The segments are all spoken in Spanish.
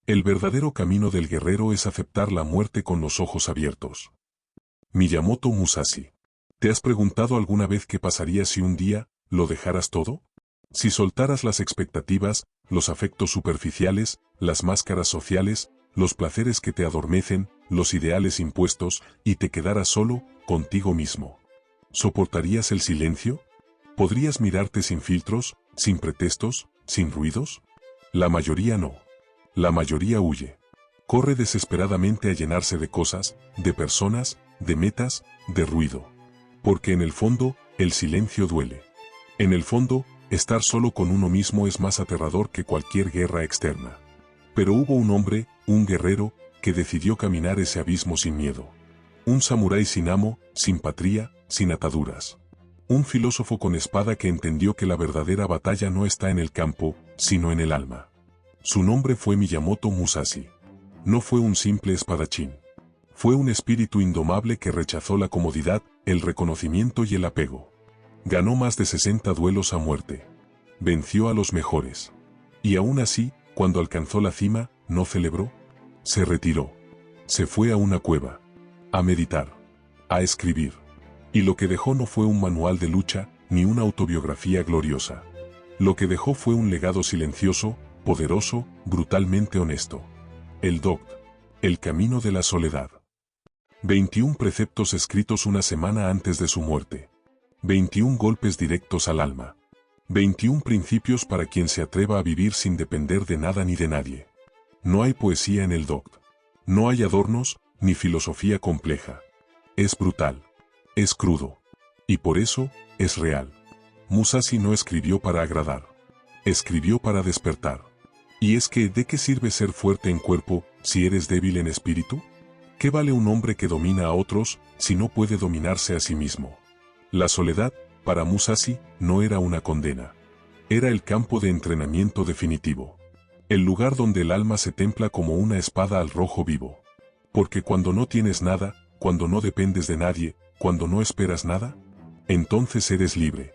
El verdadero camino del guerrero es aceptar la muerte con los ojos abiertos. Miyamoto Musashi. ¿Te has preguntado alguna vez qué pasaría si un día lo dejaras todo? Si soltaras las expectativas, los afectos superficiales, las máscaras sociales, los placeres que te adormecen, los ideales impuestos, y te quedaras solo, contigo mismo. ¿Soportarías el silencio? ¿Podrías mirarte sin filtros, sin pretextos, sin ruidos? La mayoría no. La mayoría huye. Corre desesperadamente a llenarse de cosas, de personas, de metas, de ruido. Porque en el fondo, el silencio duele. En el fondo, estar solo con uno mismo es más aterrador que cualquier guerra externa. Pero hubo un hombre, un guerrero, que decidió caminar ese abismo sin miedo. Un samurái sin amo, sin patria, sin ataduras. Un filósofo con espada que entendió que la verdadera batalla no está en el campo, sino en el alma. Su nombre fue Miyamoto Musashi. No fue un simple espadachín. Fue un espíritu indomable que rechazó la comodidad, el reconocimiento y el apego. Ganó más de 60 duelos a muerte. Venció a los mejores. Y aún así, cuando alcanzó la cima, no celebró. Se retiró. Se fue a una cueva. A meditar. A escribir. Y lo que dejó no fue un manual de lucha, ni una autobiografía gloriosa. Lo que dejó fue un legado silencioso, poderoso, brutalmente honesto. El Dogt. El camino de la soledad. 21 preceptos escritos una semana antes de su muerte. 21 golpes directos al alma. 21 principios para quien se atreva a vivir sin depender de nada ni de nadie. No hay poesía en el Dogt. No hay adornos, ni filosofía compleja. Es brutal. Es crudo. Y por eso, es real. Musashi no escribió para agradar. Escribió para despertar. Y es que, ¿de qué sirve ser fuerte en cuerpo, si eres débil en espíritu? ¿Qué vale un hombre que domina a otros, si no puede dominarse a sí mismo? La soledad, para Musashi, no era una condena. Era el campo de entrenamiento definitivo. El lugar donde el alma se templa como una espada al rojo vivo. Porque cuando no tienes nada, cuando no dependes de nadie, cuando no esperas nada, entonces eres libre.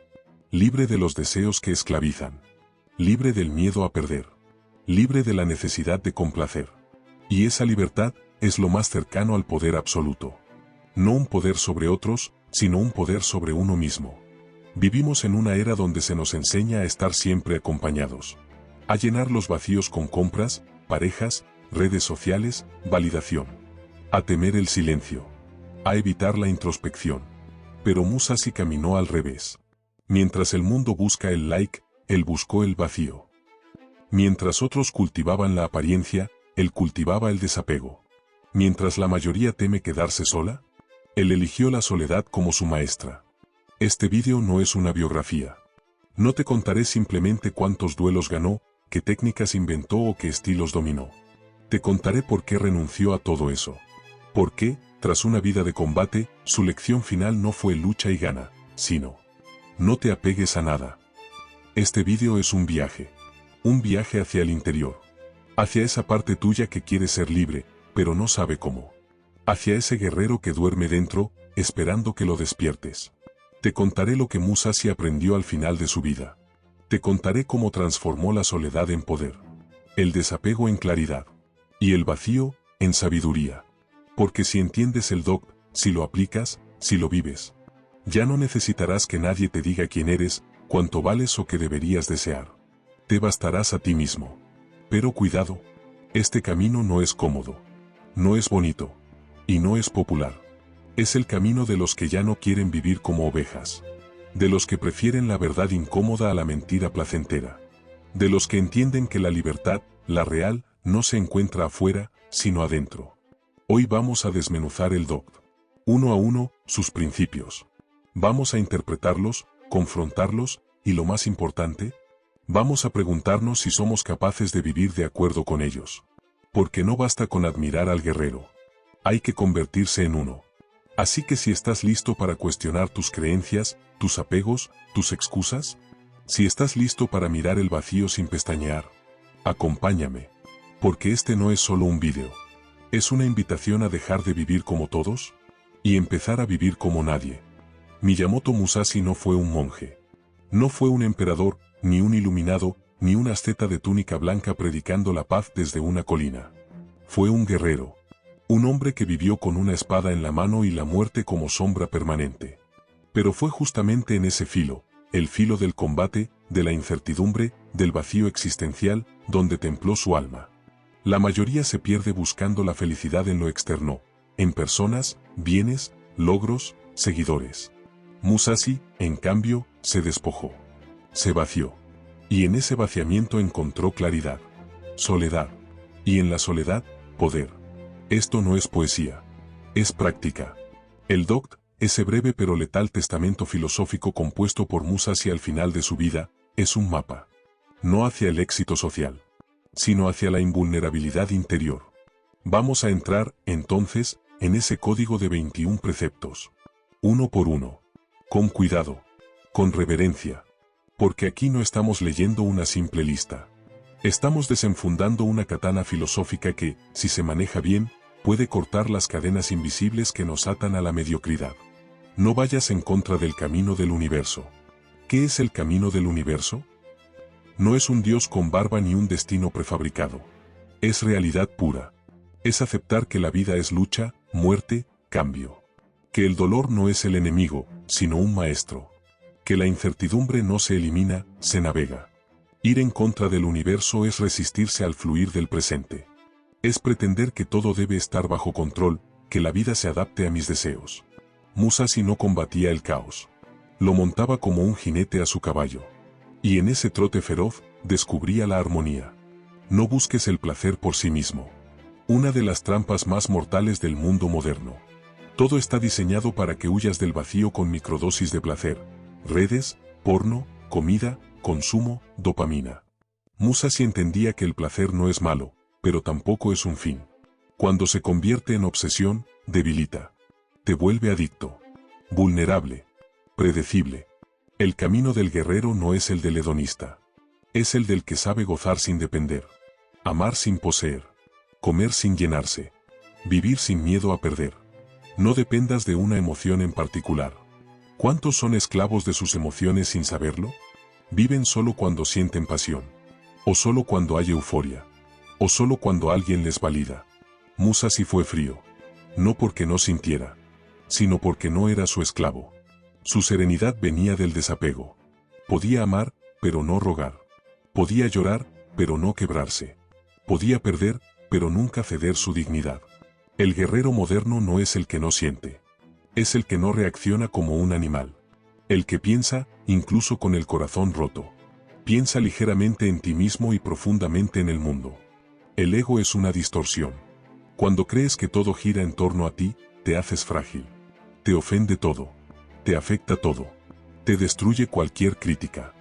Libre de los deseos que esclavizan. Libre del miedo a perder. Libre de la necesidad de complacer. Y esa libertad es lo más cercano al poder absoluto. No un poder sobre otros, sino un poder sobre uno mismo. Vivimos en una era donde se nos enseña a estar siempre acompañados. A llenar los vacíos con compras, parejas, redes sociales, validación. A temer el silencio. A evitar la introspección. Pero Musashi caminó al revés. Mientras el mundo busca el like, él buscó el vacío. Mientras otros cultivaban la apariencia, él cultivaba el desapego. Mientras la mayoría teme quedarse sola, él eligió la soledad como su maestra. Este vídeo no es una biografía. No te contaré simplemente cuántos duelos ganó, qué técnicas inventó o qué estilos dominó. Te contaré por qué renunció a todo eso. Por qué, tras una vida de combate, su lección final no fue lucha y gana, sino: no te apegues a nada. Este vídeo es un viaje. Un viaje hacia el interior. Hacia esa parte tuya que quiere ser libre, pero no sabe cómo. Hacia ese guerrero que duerme dentro, esperando que lo despiertes. Te contaré lo que Musashi aprendió al final de su vida. Te contaré cómo transformó la soledad en poder. El desapego en claridad. Y el vacío, en sabiduría. Porque si entiendes el Dogt, si lo aplicas, si lo vives, ya no necesitarás que nadie te diga quién eres, cuánto vales o qué deberías desear. Te bastarás a ti mismo. Pero cuidado. Este camino no es cómodo. No es bonito. Y no es popular. Es el camino de los que ya no quieren vivir como ovejas. De los que prefieren la verdad incómoda a la mentira placentera. De los que entienden que la libertad, la real, no se encuentra afuera, sino adentro. Hoy vamos a desmenuzar el Dogt. Uno a uno, sus principios. Vamos a interpretarlos, confrontarlos, y lo más importante, vamos a preguntarnos si somos capaces de vivir de acuerdo con ellos. Porque no basta con admirar al guerrero. Hay que convertirse en uno. Así que si estás listo para cuestionar tus creencias, tus apegos, tus excusas, si estás listo para mirar el vacío sin pestañear, acompáñame. Porque este no es solo un vídeo. Es una invitación a dejar de vivir como todos y empezar a vivir como nadie. Miyamoto Musashi no fue un monje. No fue un emperador, ni un iluminado, ni un asceta de túnica blanca predicando la paz desde una colina. Fue un guerrero. Un hombre que vivió con una espada en la mano y la muerte como sombra permanente. Pero fue justamente en ese filo, el filo del combate, de la incertidumbre, del vacío existencial, donde templó su alma. La mayoría se pierde buscando la felicidad en lo externo, en personas, bienes, logros, seguidores. Musashi, en cambio, se despojó. Se vació. Y en ese vaciamiento encontró claridad, soledad. Y en la soledad, poder. Esto no es poesía. Es práctica. El Dogt, ese breve pero letal testamento filosófico compuesto por Musashi al final de su vida, es un mapa. No hacia el éxito social, sino hacia la invulnerabilidad interior. Vamos a entrar, entonces, en ese código de 21 preceptos. Uno por uno. Con cuidado. Con reverencia. Porque aquí no estamos leyendo una simple lista. Estamos desenfundando una katana filosófica que, si se maneja bien, puede cortar las cadenas invisibles que nos atan a la mediocridad. No vayas en contra del camino del universo. ¿Qué es el camino del universo? No es un Dios con barba ni un destino prefabricado. Es realidad pura. Es aceptar que la vida es lucha, muerte, cambio. Que el dolor no es el enemigo, sino un maestro. Que la incertidumbre no se elimina, se navega. Ir en contra del universo es resistirse al fluir del presente. Es pretender que todo debe estar bajo control, que la vida se adapte a mis deseos. Musashi no combatía el caos. Lo montaba como un jinete a su caballo. Y en ese trote feroz, descubría la armonía. No busques el placer por sí mismo. Una de las trampas más mortales del mundo moderno. Todo está diseñado para que huyas del vacío con microdosis de placer. Redes, porno, comida, consumo, dopamina. Musashi entendía que el placer no es malo, pero tampoco es un fin. Cuando se convierte en obsesión, debilita. Te vuelve adicto. Vulnerable. Predecible. El camino del guerrero no es el del hedonista. Es el del que sabe gozar sin depender. Amar sin poseer. Comer sin llenarse. Vivir sin miedo a perder. No dependas de una emoción en particular. ¿Cuántos son esclavos de sus emociones sin saberlo? Viven solo cuando sienten pasión. O solo cuando hay euforia. O solo cuando alguien les valida. Musashi fue frío. No porque no sintiera, sino porque no era su esclavo. Su serenidad venía del desapego. Podía amar, pero no rogar. Podía llorar, pero no quebrarse. Podía perder, pero nunca ceder su dignidad. El guerrero moderno no es el que no siente. Es el que no reacciona como un animal. El que piensa, incluso con el corazón roto. Piensa ligeramente en ti mismo y profundamente en el mundo. El ego es una distorsión. Cuando crees que todo gira en torno a ti, te haces frágil. Te ofende todo. Te afecta todo. Te destruye cualquier crítica.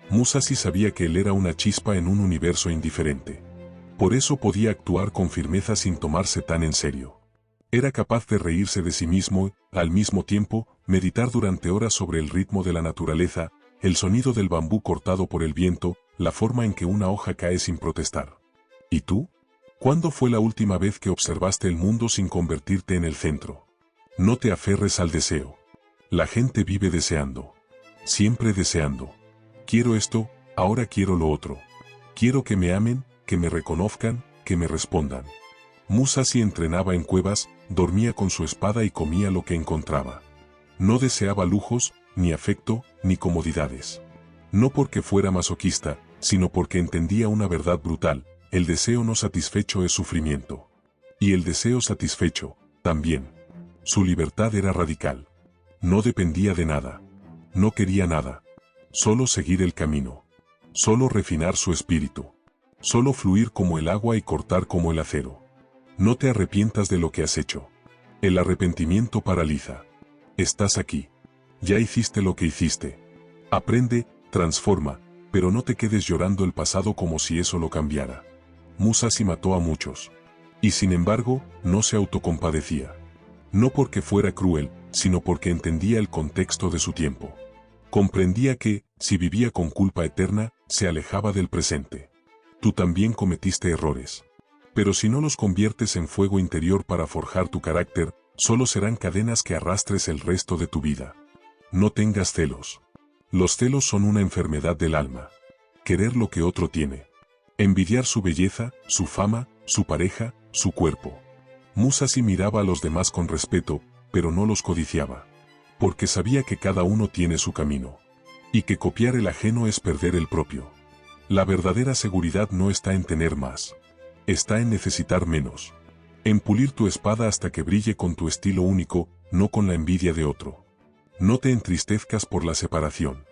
Musashi sabía que él era una chispa en un universo indiferente. Por eso podía actuar con firmeza sin tomarse tan en serio. Era capaz de reírse de sí mismo, al mismo tiempo, meditar durante horas sobre el ritmo de la naturaleza, el sonido del bambú cortado por el viento, la forma en que una hoja cae sin protestar. ¿Y tú? ¿Cuándo fue la última vez que observaste el mundo sin convertirte en el centro? No te aferres al deseo. La gente vive deseando. Siempre deseando. Quiero esto, ahora quiero lo otro. Quiero que me amen, que me reconozcan, que me respondan. Musashi entrenaba en cuevas, dormía con su espada y comía lo que encontraba. No deseaba lujos, ni afecto, ni comodidades. No porque fuera masoquista, sino porque entendía una verdad brutal: el deseo no satisfecho es sufrimiento. Y el deseo satisfecho, también. Su libertad era radical. No dependía de nada. No quería nada. Solo seguir el camino. Solo refinar su espíritu. Solo fluir como el agua y cortar como el acero. No te arrepientas de lo que has hecho. El arrepentimiento paraliza. Estás aquí. Ya hiciste lo que hiciste. Aprende, transforma, pero no te quedes llorando el pasado como si eso lo cambiara. Musashi mató a muchos. Y sin embargo, no se autocompadecía. No porque fuera cruel, sino porque entendía el contexto de su tiempo. Comprendía que, si vivía con culpa eterna, se alejaba del presente. Tú también cometiste errores. Pero si no los conviertes en fuego interior para forjar tu carácter, solo serán cadenas que arrastres el resto de tu vida. No tengas celos. Los celos son una enfermedad del alma. querer lo que otro tiene. Envidiar su belleza, su fama, su pareja, su cuerpo. Musashi miraba a los demás con respeto, pero no los codiciaba. Porque sabía que cada uno tiene su camino. Y que copiar el ajeno es perder el propio. La verdadera seguridad no está en tener más. Está en necesitar menos. En pulir tu espada hasta que brille con tu estilo único, no con la envidia de otro. No te entristezcas por la separación.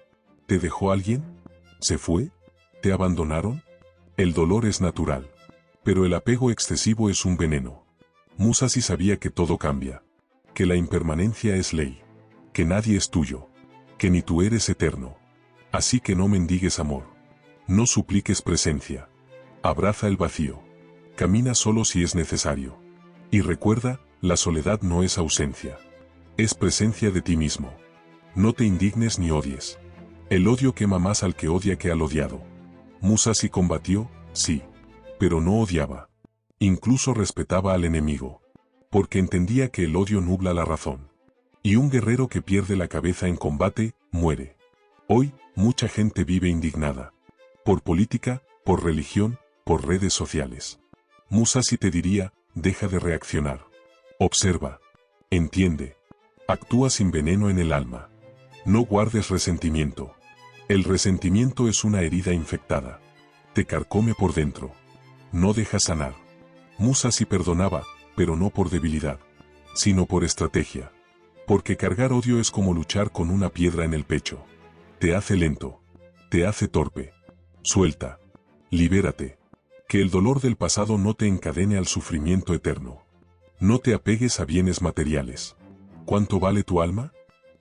¿Te dejó alguien? ¿Se fue? ¿Te abandonaron? El dolor es natural. Pero el apego excesivo es un veneno. Musashi sabía que todo cambia. Que la impermanencia es ley. Que nadie es tuyo. Que ni tú eres eterno. Así que no mendigues amor. No supliques presencia. Abraza el vacío. Camina solo si es necesario. Y recuerda, la soledad no es ausencia. Es presencia de ti mismo. No te indignes ni odies. El odio quema más al que odia que al odiado. Musashi combatió, sí. Pero no odiaba. Incluso respetaba al enemigo. Porque entendía que el odio nubla la razón. Y un guerrero que pierde la cabeza en combate, muere. Hoy, mucha gente vive indignada. Por política, por religión, por redes sociales. Musashi te diría, deja de reaccionar. Observa. Entiende. Actúa sin veneno en el alma. No guardes resentimiento. El resentimiento es una herida infectada. Te carcome por dentro. No deja sanar. Musashi perdonaba, pero no por debilidad, sino por estrategia. Porque cargar odio es como luchar con una piedra en el pecho. Te hace lento. Te hace torpe. Suelta. Libérate. Que el dolor del pasado no te encadene al sufrimiento eterno. No te apegues a bienes materiales. ¿Cuánto vale tu alma?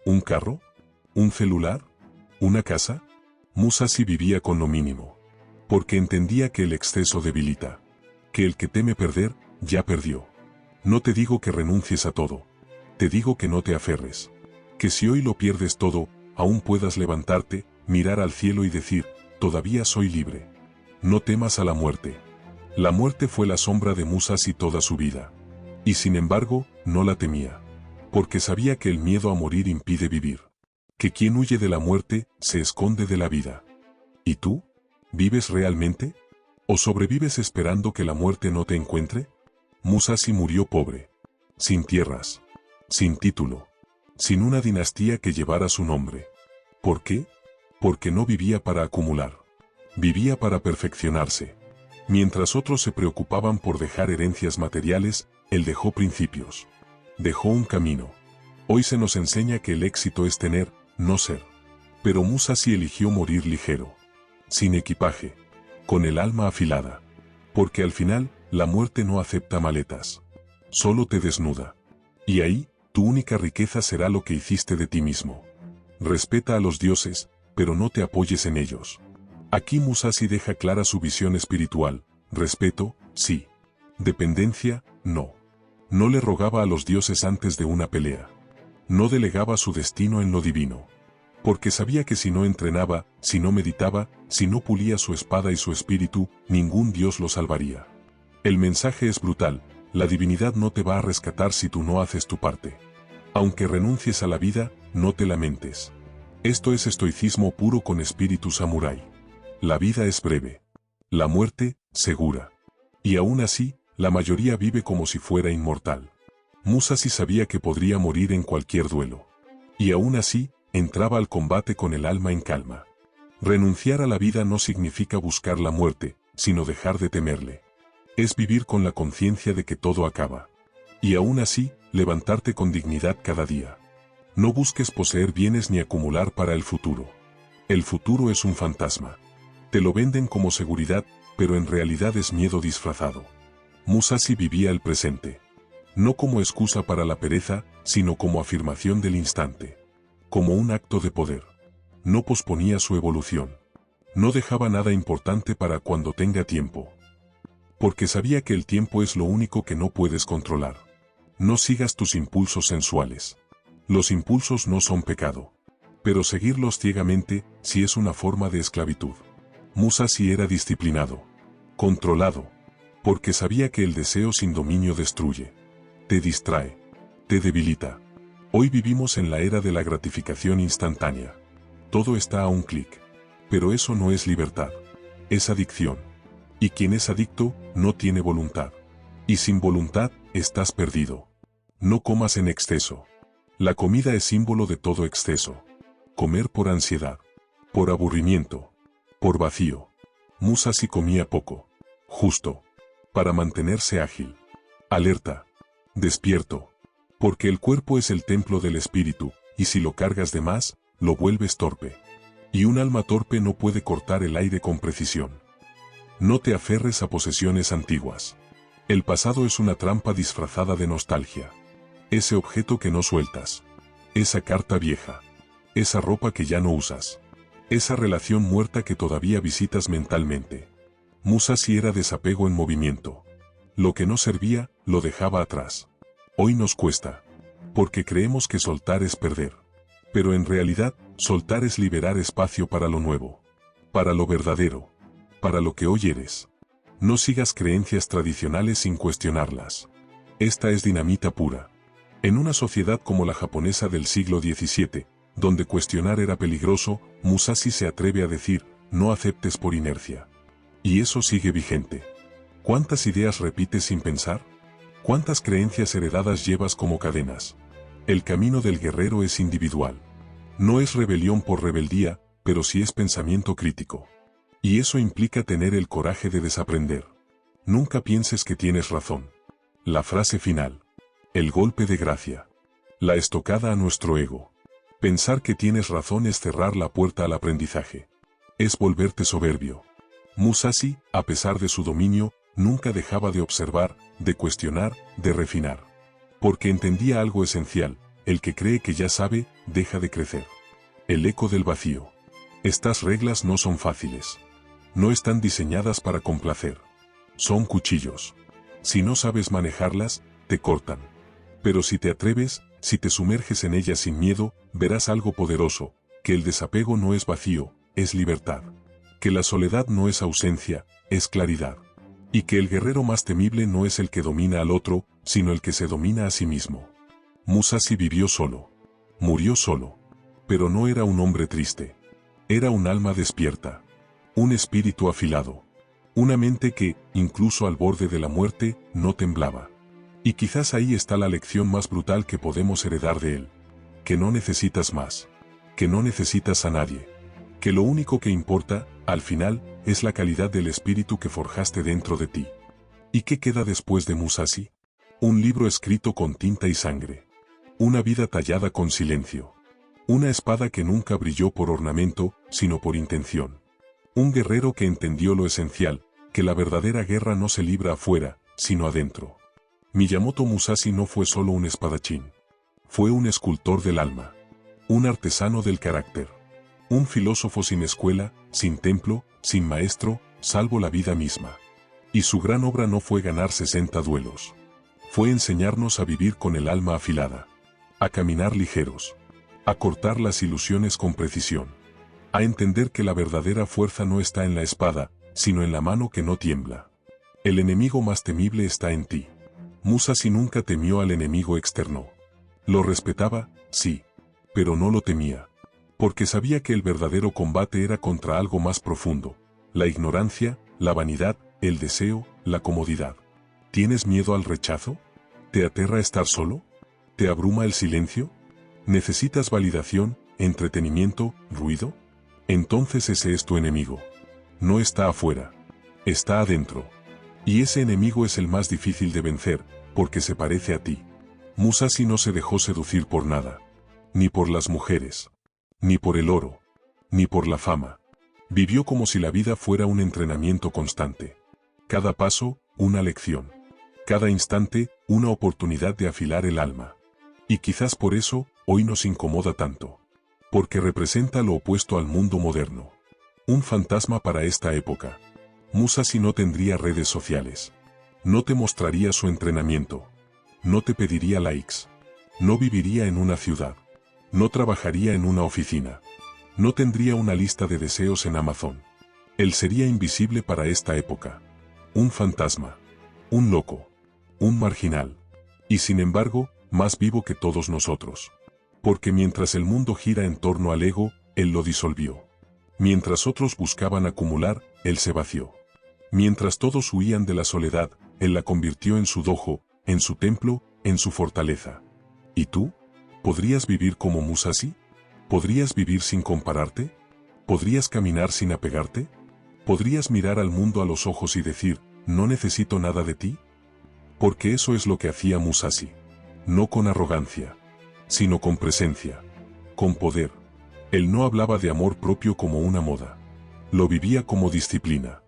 ¿Un carro? ¿Un celular? ¿Una casa? Musashi vivía con lo mínimo. Porque entendía que el exceso debilita. Que el que teme perder, ya perdió. No te digo que renuncies a todo. Te digo que no te aferres. Que si hoy lo pierdes todo, aún puedas levantarte, mirar al cielo y decir, todavía soy libre. No temas a la muerte. La muerte fue la sombra de Musashi toda su vida. Y sin embargo, no la temía. Porque sabía que el miedo a morir impide vivir. Que quien huye de la muerte, se esconde de la vida. ¿Y tú? ¿Vives realmente? ¿O sobrevives esperando que la muerte no te encuentre? Musashi murió pobre. Sin tierras. Sin título. Sin una dinastía que llevara su nombre. ¿Por qué? Porque no vivía para acumular. Vivía para perfeccionarse. Mientras otros se preocupaban por dejar herencias materiales, él dejó principios. Dejó un camino. Hoy se nos enseña que el éxito es tener, no ser. Pero Musashi eligió morir ligero. Sin equipaje. Con el alma afilada. Porque al final, la muerte no acepta maletas. Solo te desnuda. Y ahí, tu única riqueza será lo que hiciste de ti mismo. Respeta a los dioses, pero no te apoyes en ellos. Aquí Musashi deja clara su visión espiritual. Respeto, sí. Dependencia, no. No le rogaba a los dioses antes de una pelea. No delegaba su destino en lo divino. Porque sabía que si no entrenaba, si no meditaba, si no pulía su espada y su espíritu, ningún dios lo salvaría. El mensaje es brutal, la divinidad no te va a rescatar si tú no haces tu parte. Aunque renuncies a la vida, no te lamentes. Esto es estoicismo puro con espíritu samurái. La vida es breve. La muerte, segura. Y aún así, la mayoría vive como si fuera inmortal. Musashi sabía que podría morir en cualquier duelo. Y aún así, entraba al combate con el alma en calma. Renunciar a la vida no significa buscar la muerte, sino dejar de temerle. Es vivir con la conciencia de que todo acaba. Y aún así, levantarte con dignidad cada día. No busques poseer bienes ni acumular para el futuro. El futuro es un fantasma. Te lo venden como seguridad, pero en realidad es miedo disfrazado. Musashi vivía el presente. No como excusa para la pereza, sino como afirmación del instante. Como un acto de poder. No posponía su evolución. No dejaba nada importante para cuando tenga tiempo. Porque sabía que el tiempo es lo único que no puedes controlar. No sigas tus impulsos sensuales. Los impulsos no son pecado. Pero seguirlos ciegamente, sí es una forma de esclavitud. Musashi era disciplinado. Controlado. Porque sabía que el deseo sin dominio destruye. Te distrae. Te debilita. Hoy vivimos en la era de la gratificación instantánea. Todo está a un clic. Pero eso no es libertad. es adicción. Y quien es adicto, no tiene voluntad. Y sin voluntad, estás perdido. No comas en exceso. La comida es símbolo de todo exceso. Comer por ansiedad, por aburrimiento, por vacío. Musashi comía poco, justo, para mantenerse ágil, alerta, despierto, porque el cuerpo es el templo del espíritu, y si lo cargas de más, lo vuelves torpe. Y un alma torpe no puede cortar el aire con precisión. No te aferres a posesiones antiguas. El pasado es una trampa disfrazada de nostalgia. Ese objeto que no sueltas. Esa carta vieja. Esa ropa que ya no usas. Esa relación muerta que todavía visitas mentalmente. Musashi era desapego en movimiento. Lo que no servía, lo dejaba atrás. Hoy nos cuesta. Porque creemos que soltar es perder. Pero en realidad, soltar es liberar espacio para lo nuevo. Para lo verdadero. Para lo que hoy eres. No sigas creencias tradicionales sin cuestionarlas. Esta es dinamita pura. En una sociedad como la japonesa del siglo XVII, donde cuestionar era peligroso, Musashi se atreve a decir, no aceptes por inercia. Y eso sigue vigente. ¿Cuántas ideas repites sin pensar? ¿Cuántas creencias heredadas llevas como cadenas? El camino del guerrero es individual. No es rebelión por rebeldía, pero sí es pensamiento crítico. Y eso implica tener el coraje de desaprender. Nunca pienses que tienes razón. La frase final. El golpe de gracia. La estocada a nuestro ego. Pensar que tienes razón es cerrar la puerta al aprendizaje. Es volverte soberbio. Musashi, a pesar de su dominio, nunca dejaba de observar, de cuestionar, de refinar. Porque entendía algo esencial, el que cree que ya sabe, deja de crecer. El eco del vacío. Estas reglas no son fáciles. No están diseñadas para complacer. Son cuchillos. Si no sabes manejarlas, te cortan. Pero si te atreves, si te sumerges en ellas sin miedo, verás algo poderoso, que el desapego no es vacío, es libertad. Que la soledad no es ausencia, es claridad. Y que el guerrero más temible no es el que domina al otro, sino el que se domina a sí mismo. Musashi vivió solo. Murió solo. Pero no era un hombre triste. Era un alma despierta. Un espíritu afilado. Una mente que, incluso al borde de la muerte, no temblaba. Y quizás ahí está la lección más brutal que podemos heredar de él. Que no necesitas más. Que no necesitas a nadie. Que lo único que importa, al final, es la calidad del espíritu que forjaste dentro de ti. ¿Y qué queda después de Musashi? Un libro escrito con tinta y sangre. Una vida tallada con silencio. Una espada que nunca brilló por ornamento, sino por intención. Un guerrero que entendió lo esencial, que la verdadera guerra no se libra afuera, sino adentro. Miyamoto Musashi no fue solo un espadachín. Fue un escultor del alma. Un artesano del carácter. Un filósofo sin escuela, sin templo, sin maestro, salvo la vida misma. Y su gran obra no fue ganar 60 duelos. Fue enseñarnos a vivir con el alma afilada. A caminar ligeros. A cortar las ilusiones con precisión. A entender que la verdadera fuerza no está en la espada, sino en la mano que no tiembla. El enemigo más temible está en ti. Musashi nunca temió al enemigo externo. Lo respetaba, sí, pero no lo temía. Porque sabía que el verdadero combate era contra algo más profundo. La ignorancia, la vanidad, el deseo, la comodidad. ¿Tienes miedo al rechazo? ¿Te aterra estar solo? ¿Te abruma el silencio? ¿Necesitas validación, entretenimiento, ruido? Entonces ese es tu enemigo. No está afuera. Está adentro. Y ese enemigo es el más difícil de vencer, porque se parece a ti. Musashi no se dejó seducir por nada. Ni por las mujeres. Ni por el oro. Ni por la fama. Vivió como si la vida fuera un entrenamiento constante. Cada paso, una lección. Cada instante, una oportunidad de afilar el alma. Y quizás por eso, hoy nos incomoda tanto. Porque representa lo opuesto al mundo moderno. Un fantasma para esta época. Musashi no tendría redes sociales. No te mostraría su entrenamiento. No te pediría likes. No viviría en una ciudad. No trabajaría en una oficina. No tendría una lista de deseos en Amazon. Él sería invisible para esta época. Un fantasma. Un loco. Un marginal. Y sin embargo, más vivo que todos nosotros. Porque mientras el mundo gira en torno al ego, él lo disolvió. Mientras otros buscaban acumular, él se vació. Mientras todos huían de la soledad, él la convirtió en su dojo, en su templo, en su fortaleza. ¿Y tú? ¿Podrías vivir como Musashi? ¿Podrías vivir sin compararte? ¿Podrías caminar sin apegarte? ¿Podrías mirar al mundo a los ojos y decir, no necesito nada de ti? Porque eso es lo que hacía Musashi. No con arrogancia, sino con presencia, con poder. Él no hablaba de amor propio como una moda. Lo vivía como disciplina,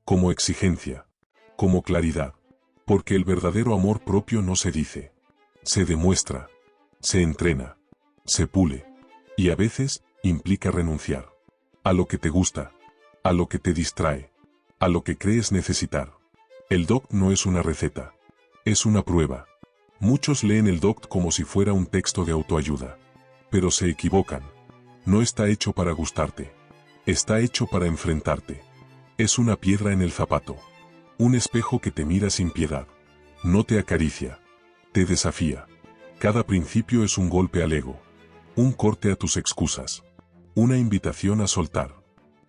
como exigencia, como claridad. Porque el verdadero amor propio no se dice, se demuestra, se entrena, se pule. Y a veces, implica renunciar a lo que te gusta, a lo que te distrae, a lo que crees necesitar. El DOCT no es una receta, es una prueba. Muchos leen el DOCT como si fuera un texto de autoayuda. Pero se equivocan. No está hecho para gustarte. Está hecho para enfrentarte. Es una piedra en el zapato. Un espejo que te mira sin piedad. No te acaricia. Te desafía. Cada principio es un golpe al ego. Un corte a tus excusas. Una invitación a soltar.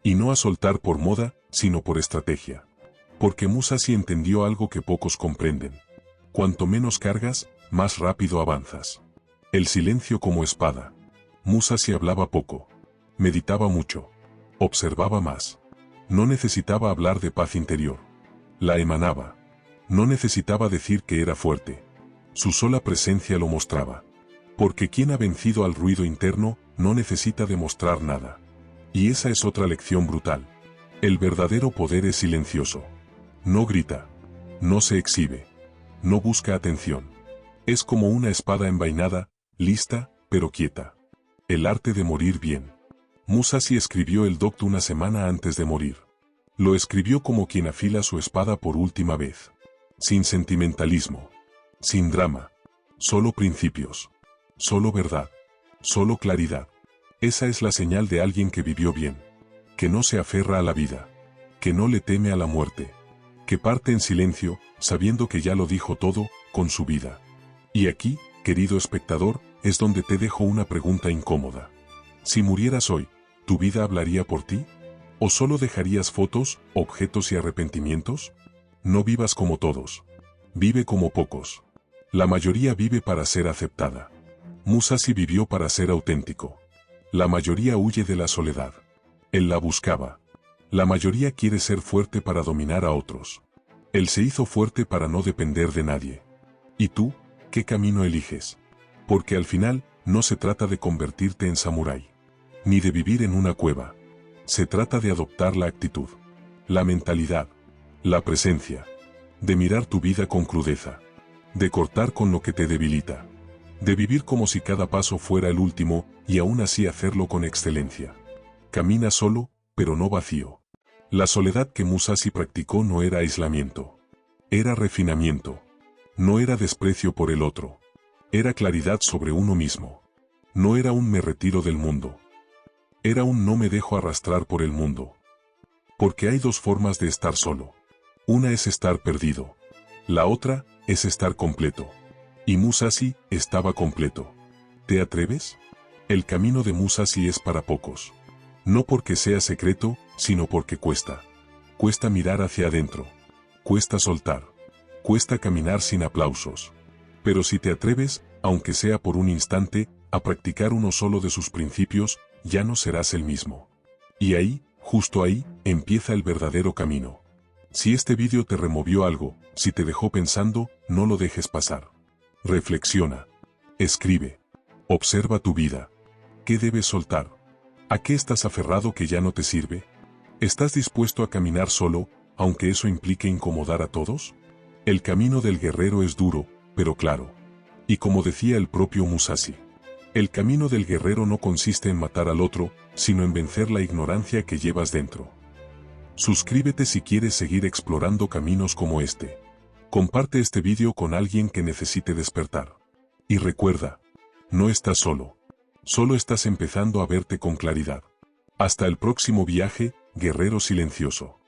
Y no a soltar por moda, sino por estrategia. Porque Musashi entendió algo que pocos comprenden. Cuanto menos cargas, más rápido avanzas. El silencio como espada. Musashi hablaba poco. Meditaba mucho. Observaba más. No necesitaba hablar de paz interior. La emanaba. No necesitaba decir que era fuerte. Su sola presencia lo mostraba. Porque quien ha vencido al ruido interno, no necesita demostrar nada. Y esa es otra lección brutal. El verdadero poder es silencioso. No grita. No se exhibe. No busca atención. Es como una espada envainada, lista, pero quieta. El arte de morir bien. Musashi escribió el DOCT una semana antes de morir. Lo escribió como quien afila su espada por última vez. Sin sentimentalismo. Sin drama. Solo principios. Solo verdad. Solo claridad. Esa es la señal de alguien que vivió bien. Que no se aferra a la vida. Que no le teme a la muerte. Que parte en silencio, sabiendo que ya lo dijo todo, con su vida. Y aquí, querido espectador, es donde te dejo una pregunta incómoda. Si murieras hoy, ¿tu vida hablaría por ti? ¿O solo dejarías fotos, objetos y arrepentimientos? No vivas como todos. Vive como pocos. La mayoría vive para ser aceptada. Musashi vivió para ser auténtico. La mayoría huye de la soledad. Él la buscaba. La mayoría quiere ser fuerte para dominar a otros. Él se hizo fuerte para no depender de nadie. ¿Y tú, qué camino eliges? Porque al final, no se trata de convertirte en samurái. Ni de vivir en una cueva. Se trata de adoptar la actitud. La mentalidad. La presencia. De mirar tu vida con crudeza. De cortar con lo que te debilita. De vivir como si cada paso fuera el último, y aún así hacerlo con excelencia. Camina solo, pero no vacío. La soledad que Musashi practicó no era aislamiento. Era refinamiento. No era desprecio por el otro. Era claridad sobre uno mismo. No era un me retiro del mundo. Era un no me dejo arrastrar por el mundo. Porque hay dos formas de estar solo. Una es estar perdido. La otra es estar completo. Y Musashi estaba completo. ¿Te atreves? El camino de Musashi es para pocos. No porque sea secreto, sino porque cuesta. Cuesta mirar hacia adentro. Cuesta soltar. Cuesta caminar sin aplausos. Pero si te atreves, aunque sea por un instante, a practicar uno solo de sus principios, ya no serás el mismo. Y ahí, justo ahí, empieza el verdadero camino. Si este vídeo te removió algo, si te dejó pensando, no lo dejes pasar. Reflexiona. Escribe. Observa tu vida. ¿Qué debes soltar? ¿A qué estás aferrado que ya no te sirve? ¿Estás dispuesto a caminar solo, aunque eso implique incomodar a todos? El camino del guerrero es duro, pero claro. Y como decía el propio Musashi, el camino del guerrero no consiste en matar al otro, sino en vencer la ignorancia que llevas dentro. Suscríbete si quieres seguir explorando caminos como este. Comparte este vídeo con alguien que necesite despertar. Y recuerda, no estás solo. Solo estás empezando a verte con claridad. Hasta el próximo viaje, guerrero silencioso.